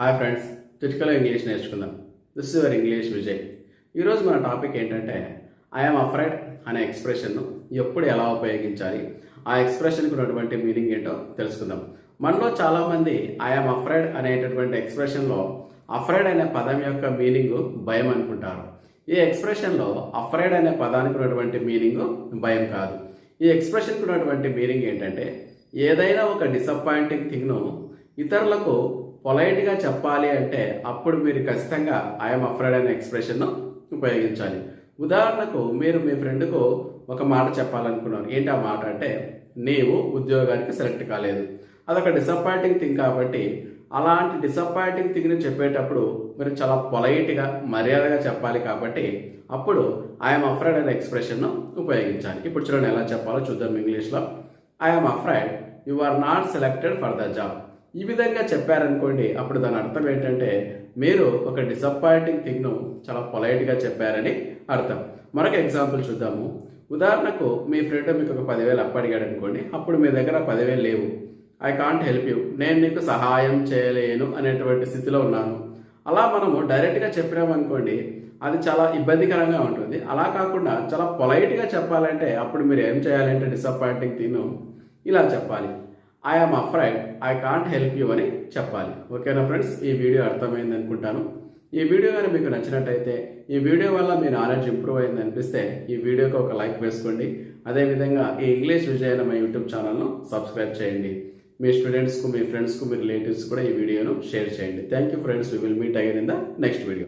Hi friends, చిటికలో English నేర్చుకుందాం. This is your English Vijay. ఈరోజు మన టాపిక్ ఏంటంటే ఐఎమ్ అఫ్రైడ్ అనే ఎక్స్ప్రెషన్ను ఎప్పుడు ఎలా ఉపయోగించాలి, ఆ ఎక్స్ప్రెషన్కి ఉన్నటువంటి మీనింగ్ ఏంటో తెలుసుకుందాం. మనలో చాలామంది ఐఎమ్ అఫ్రైడ్ అనేటటువంటి ఎక్స్ప్రెషన్లో అఫ్రైడ్ అనే పదం యొక్క మీనింగ్ భయం అనుకుంటారు. ఈ ఎక్స్ప్రెషన్లో అఫ్రైడ్ అనే పదానికి ఉన్నటువంటి మీనింగ్ భయం కాదు. ఈ ఎక్స్ప్రెషన్కి ఉన్నటువంటి మీనింగ్ ఏంటంటే ఏదైనా ఒక డిసప్పాయింటింగ్ థింగ్ను ఇతరులకు పొలైట్గా చెప్పాలి అంటే అప్పుడు మీరు ఖచ్చితంగా ఐఎమ్ అఫ్రైడ్ అనే ఎక్స్ప్రెషన్ను ఉపయోగించాలి. ఉదాహరణకు మీరు మీ ఫ్రెండ్కు ఒక మాట చెప్పాలనుకున్నారు. ఏంటి ఆ మాట అంటే, నీవు ఉద్యోగానికి సెలెక్ట్ కాలేదు. అదొక డిసప్పాయింటింగ్ థింగ్ కాబట్టి అలాంటి డిసప్పాయింటింగ్ థింగ్ని చెప్పేటప్పుడు మీరు చాలా పొలైట్గా మర్యాదగా చెప్పాలి కాబట్టి అప్పుడు ఐఎమ్ అఫ్రైడ్ అనే ఎక్స్ప్రెషన్ను ఉపయోగించాలి. ఇప్పుడు చూడండి ఎలా చెప్పాలో చూద్దాం ఇంగ్లీష్లో. I'm afraid you are not selected for the job. ఈ విధంగా చెప్పారనుకోండి, అప్పుడు దాని అర్థం ఏంటంటే మీరు ఒక డిసప్పాయింటింగ్ థింగ్ను చాలా పొలైట్గా చెప్పారని అర్థం. మరొక ఎగ్జాంపుల్ చూద్దాము. ఉదాహరణకు మీ ఫ్రెండ్ మీకు ఒక 10,000 అప్పు అడిగాడు అనుకోండి. అప్పుడు మీ దగ్గర 10,000 లేవు. ఐ కాంట్ హెల్ప్ యూ, నేను నీకు సహాయం చేయలేను అనేటువంటి స్థితిలో ఉన్నాను. అలా మనము డైరెక్ట్గా చెప్పినామనుకోండి, అది చాలా ఇబ్బందికరంగా ఉంటుంది. అలా కాకుండా చాలా పొలైట్గా చెప్పాలంటే అప్పుడు మీరు ఏం చేయాలంటే డిసప్పాయింటింగ్ థింగ్ను ఇలా చెప్పాలి. I'm afraid I can't help you అని చెప్పాలి. ఓకేనా ఫ్రెండ్స్, ఈ వీడియో అర్థమైంది అనుకుంటాను. ఈ వీడియో కానీ మీకు నచ్చినట్టయితే, ఈ వీడియో వల్ల మీ నాలెడ్జ్ ఇంప్రూవ్ అయింది అనిపిస్తే ఈ వీడియోకి ఒక లైక్ వేసుకోండి. అదేవిధంగా ఈ ఇంగ్లీష్ విజయ్ అనే మా యూట్యూబ్ ఛానల్ను సబ్స్క్రైబ్ చేయండి. మీ స్టూడెంట్స్కు, మీ ఫ్రెండ్స్కు, మీ రిలేటివ్స్ కూడా ఈ వీడియోను షేర్ చేయండి. Thank you friends, we will meet again in the next video.